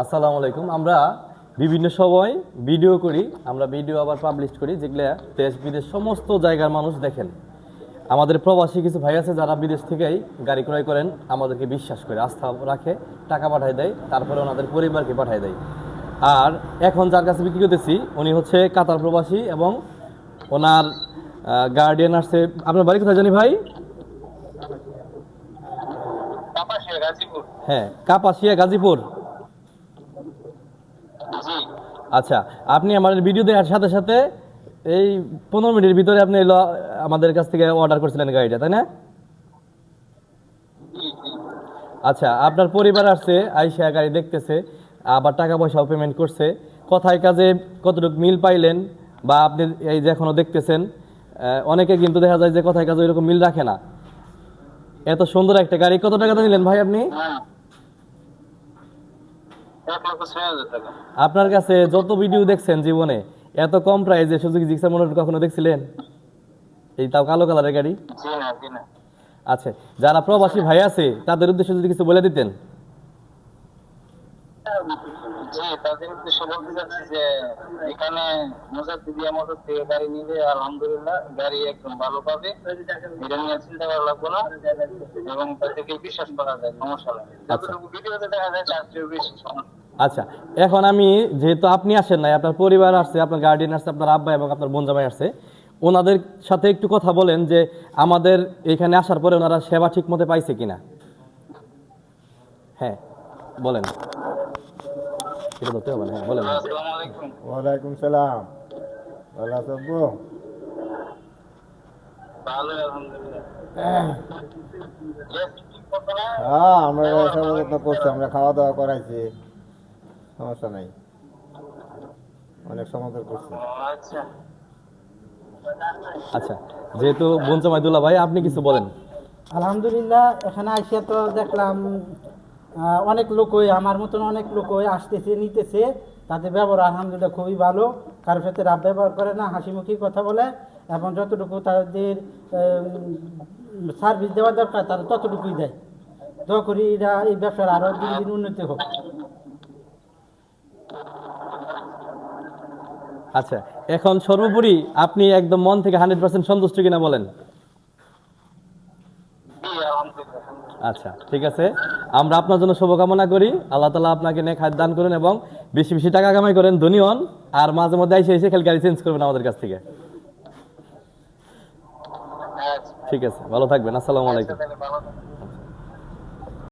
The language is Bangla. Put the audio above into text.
আসসালামু আলাইকুম। আমরা বিভিন্ন সময় ভিডিও করি, আমরা ভিডিও আবার পাবলিশ করি, যেগুলো দেশ বিদেশ সমস্ত জায়গার মানুষ দেখেন। আমাদের প্রবাসী কিছু ভাই আছে যারা বিদেশ থেকেই গাড়ি ক্রয় করেন, আমাদেরকে বিশ্বাস করে আস্থা রাখে, টাকা পাঠায় দেয়, তারপরে ওনাদের পরিবারকে পাঠায় দেয়। আর এখন যার কাছে বিক্রি করতেছি উনি হচ্ছে কাতার প্রবাসী এবং ওনার গার্ডিয়ান আসছে। আপনার বাড়ি কোথায় জানি ভাই? হ্যাঁ, কাপাসিয়া গাজীপুর। আচ্ছা, আপনি আমার ভিডিও দেখার সাথে সাথে এই 15 মিনিটের ভিতরে আপনি এলো আমাদের কাছ থেকে অর্ডার করছিলেন গাড়িটা, তাই না? আচ্ছা, আপনার পরিবার আসছে, আইসা গাড়ি দেখতেছে, আবার টাকা পয়সাও পেমেন্ট করছে। কথায় কাজে কতটুকু মিল পাইলেন বা আপনি এই যে এখনো দেখতেছেন, অনেকে কিন্তু দেখা যায় যে কথায় কাজে এরকম মিল রাখে না। এত সুন্দর একটা গাড়ি কত টাকাতে নিলেন ভাই আপনি? আপনার কাছে যত ভিডিও দেখছেন জীবনে এত কম প্রাইসে সুজুকি জিক্সার মনে কখনো দেখছিলেন? এই তাও কালো কালারের গাড়ি। আচ্ছা, যারা প্রবাসী ভাই আছে তাদের উদ্দেশ্যে যদি কিছু বলে দিতেন। জি, তাদের উদ্দেশ্যে বলতে চাচ্ছি যে এখানে মুজাদ্দিদিয়া মোটর থেকে গাড়ি নিলে আলহামদুলিল্লাহ গাড়ি একদম ভালো পাবে, এটা নিয়ে চিন্তা করা লাগবে না এবং তাদেরকে বিশ্বাস করা যায়, সমস্যা নেই। যতটুকু ভিডিওতে দেখা যায় তার চেয়েও বেশি সমস্যা। আচ্ছা, এখন আমি যেহেতু আপনি আসেন নাই, আপনার পরিবার আসছে, আপনার গার্ডিয়ান আসছে, আপনার আব্বা এবং আপনার বোন জামাই আসছে, ওনাদের সাথে একটু কথা বলেন যে আমাদের এখানে আসার পরে ওনারা সেবা ঠিক মতো পাইছে কিনা। হ্যাঁ বলেন, এটা ধরতে হবে না, হ্যাঁ বলেন। আসসালামু আলাইকুম। ওয়ালাইকুম সালাম। ভালো আছো আব্বু? ভালো আলহামদুলিল্লাহ। হ্যাঁ, আমরা সেবা যত্ন করছি, আমরা খাওয়া দাওয়া করাইছি, সমস্যা নাই, অনেক সমাদর করছি। আচ্ছা, আচ্ছা, যেহেতু বোন জামাই দুলা ভাই আপনি কিছু বলেন। আলহামদুলিল্লাহ, এখানে আইসা তো দেখলাম অনেক লোকই আমার মতন অনেক লোকই আসতেছে নিতেছে, তাদের ব্যবহার আলহামদুলিল্লাহ খুবই ভালো, কারোর সাথে রাব ব্যবহার করে না, হাসিমুখী কথা বলে এবং যতটুকু তাদের সার্ভিস দেওয়া দরকার তারা ততটুকুই দেয়। দয়া করি এরা এই ব্যবসার আরও দিন দিন উন্নতি হোক। আচ্ছা, এখন সর্বোপরি আপনি একদম মন থেকে 100% সন্তুষ্ট কিনা বলেন। জি আলহামদুলিল্লাহ। আচ্ছা, ঠিক আছে, আমরা আপনার জন্য শুভকামনা করি। আল্লাহ তাআলা আপনাকে নেক হায়াত দান করুন এবং বেশি বেশি টাকা কামাই করেন, ধনী হন, আর মাঝে মধ্যে এসে খালি গাড়ি চেঞ্জ করবেন আমাদের কাছ থেকে। আচ্ছা, ঠিক আছে, ভালো থাকবেন। আসসালামু আলাইকুম। তাহলে ভালো থাকবেন।